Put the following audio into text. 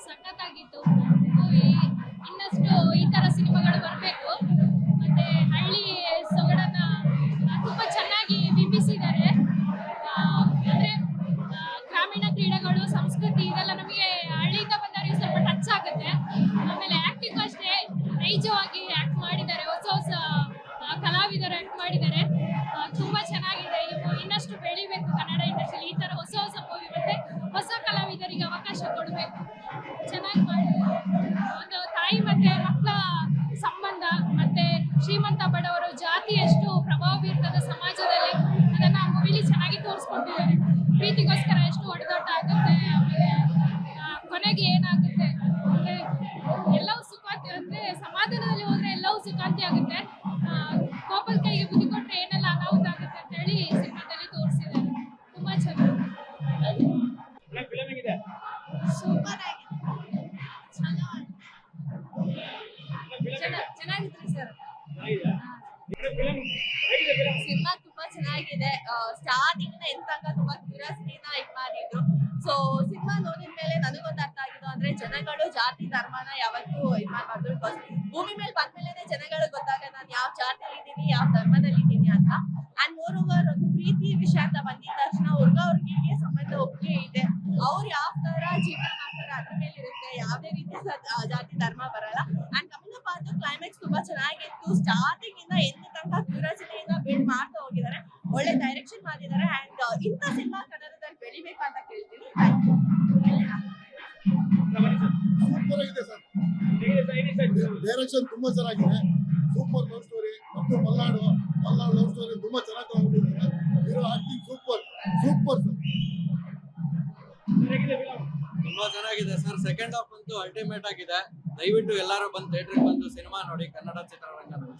ಸಖತ್ತಾಗಿತ್ತು movie. ಇನ್ನಷ್ಟು ಈ ತರ ಸಿನಿಮಾಗಳು ಬರಬೇಕು. ಮತ್ತೆ ಹಳ್ಳಿ ಸೊಗಡನ್ನ ತುಂಬಾ ಚೆನ್ನಾಗಿ ಬಿಂಬಿಸಿದ್ದಾರೆ. ಅಂದ್ರೆ ಗ್ರಾಮೀಣ ಕ್ರೀಡೆಗಳು, ಸಂಸ್ಕೃತಿ ಇದೆಲ್ಲ ನಮಗೆ ಹಳ್ಳಿಯಿಂದ ಬಂದವರಿಗೆ ಸ್ವಲ್ಪ ಟಚ್ ಆಗುತ್ತೆ. ಆಮೇಲೆ ಆಕ್ಟಿಂಗ್ ಅಷ್ಟೇ ನೈಜವಾಗಿ ಆಕ್ಟ್ ಮಾಡಿದ್ದಾರೆ. ಹೊಸ ಹೊಸ ಕಲಾವಿದರು ಆಕ್ಟ್ ಮಾಡಿದ್ದಾರೆ. ತುಂಬಾ ಚೆನ್ನಾಗಿದೆ. ಇನ್ನಷ್ಟು ಬೆಳಿಬೇಕು ಕನ್ನಡ ಇಂಡಸ್ಟ್ರಿ. ಈ ತರ ಹೊಸ ಹೊಸ ಮೂವಿ ಮತ್ತೆ ಹೊಸ ಕಲಾವಿದರಿಗೆ ಅವಕಾಶ ಕೊಡಬೇಕು. ಚೆನ್ನಾಗಿ ಮಾಡಿದ್ದಾರೆ. ಒಂದು ತಾಯಿ ಮತ್ತೆ ಮಕ್ಕಳ ಸಂಬಂಧ, ಮತ್ತೆ ಶ್ರೀಮಂತ ಬಡವರು ಜಾತಿ ಎಷ್ಟು ಪ್ರಭಾವ ಬೀರ್ತದೆ ಸಮಾಜದಲ್ಲಿ, ಅದನ್ನ ಮೂವಿಲಿ ಚೆನ್ನಾಗಿ ತೋರಿಸ್ಕೊಟ್ಟಿದ್ದಾರೆ. ಪ್ರೀತಿಗೋಸ್ಕರ ಎಷ್ಟು ಹೊಡೆದಾಟ ಆಗುತ್ತೆ, ಆಮೇಲೆ ಕೊನೆಗೆ ಏನಾಗುತ್ತೆ ಅಂದ್ರೆ ಎಲ್ಲವೂ ಸುಖಾಂತಿ. ಅಂದ್ರೆ ಸಮಾಧಾನದಲ್ಲಿ ಹೋದ್ರೆ ಎಲ್ಲವೂ ಸುಖಾಂತಿ ಆಗುತ್ತೆ. ಕೋಪದ ಕೈಗೆ ಬುದ್ಧಿ ಕೊಟ್ರೆ ಏನೆಲ್ಲ ಅನಾಹುತ ಆಗುತ್ತೆ ಅಂತ ಹೇಳಿ ಸಿನಿಮಾದಲ್ಲಿ ತೋರಿಸಿದ್ದಾರೆ. ತುಂಬಾ ಚೆನ್ನಾಗಿ ಸೂಪರ್ ಆಗಿದೆ. ಚೆನ್ನಾಗಿದ್ರಿ ಸರ್. ಸಿನಿಮಾ ತುಂಬಾ ಚೆನ್ನಾಗಿದೆ. ಸ್ಟಾರ್ಟಿಂಗ್ ಎಂತ ತನಕ ತುಂಬಾ ಕ್ಯೂರಿಯಾಸಿಟಿನ ಮಾಡಿದ್ರು. ಸೊ ಸಿನಿಮಾ ನೋಡಿದ ಮೇಲೆ ನನಗೊಂದು ಅರ್ಥ ಆಗಿದ್ದು ಅಂದ್ರೆ ಜನಗಳು ಜಾತಿ ಧರ್ಮನ ಯಾವತ್ತೂ ಮಾಡ್ಬಾರ್ದು. ಬಿಕಾಸ್ ಭೂಮಿ ಮೇಲೆ ಬಂದ್ಮೇಲೆ ಜನಗಳಿಗೆ ಗೊತ್ತಾಗ ನಾನು ಯಾವ ಜಾತಿಯಲ್ಲಿ ಇದ್ದೀನಿ, ಯಾವ ಧರ್ಮದಲ್ಲಿ ಇದ್ದೀನಿ ಅಂತ. ಅಂಡ್ ಮೋರ್ ಓವರ್ ಒಂದು ಪ್ರೀತಿ ವಿಷಯ ಅಂತ ಬಂದಿದ ತಕ್ಷಣ ಹುಡುಗ ಹುಡುಗಿಗೆ ಸಂಬಂಧ ಒಪ್ಪಿಗೆ ಇದೆ. ಅವ್ರು ಯಾವ ತರ ಜೀವನ ಮಾಡ್ತಾರೆ ಅದ್ರ ಮೇಲೆ ಇರುತ್ತೆ. ಯಾವುದೇ ರೀತಿ ಜಾತಿ ಧರ್ಮ ಬರಲ್ಲ. ಅಂಡ್ ಕಮಿಂಗ್ ಅಪ್ ಆದ ಕ್ಲೈಮ್ಯಾಕ್ಸ್ ತುಂಬಾ ಚೆನ್ನಾಗಿತ್ತು. ಸ್ಟಾರ್ಟಿಂಗ್ ಇಂದ ಎಂದ ತನಕ ಕ್ಯೂರಿಯಾಸಿಟಿಯಿಂದ ಬಿಲ್ಡ್ ಮಾಡ್ತಾ ಹೋಗಿದ್ದಾರೆ. ಒಳ್ಳೆ ಡೈರೆಕ್ಷನ್ ಮಾಡಿದ್ದಾರೆ. ಅಂಡ್ ಇಂಥ ಸಿನಿಮಾ ಕನ್ನಡದಲ್ಲಿ ಬೆಳಿಬೇಕು ಅಂತ ಕೇಳ್ತೀನಿ. ಸೂಪರ್ ಆಗಿದೆ ಸರ್. ಡೈರೆಕ್ಷನ್ ತುಂಬಾ ಚೆನ್ನಾಗಿದೆ. ಸೂಪರ್ ಲವ್ ಸ್ಟೋರಿ ಮತ್ತು ಮಲ್ನಾಡು ಲವ್ ಸ್ಟೋರಿ ತುಂಬಾ ಚೆನ್ನಾಗಿ ತಗೊಂಡಿದ್ದಾರೆ. Hero acting super super sir. ತುಂಬಾ ಚೆನ್ನಾಗಿದೆ ಸರ್. ಸೆಕೆಂಡ್ ಹಾಫ್ ಅಂತೂ ಅಲ್ಟಿಮೇಟ್ ಆಗಿದೆ. ದಯವಿಟ್ಟು ಎಲ್ಲರೂ ಬಂದು ಥಿಯೇಟರ್ಗೆ ಬಂದು ಸಿನಿಮಾ ನೋಡಿ, ಕನ್ನಡ ಚಿತ್ರರಂಗ ನೋಡಿ.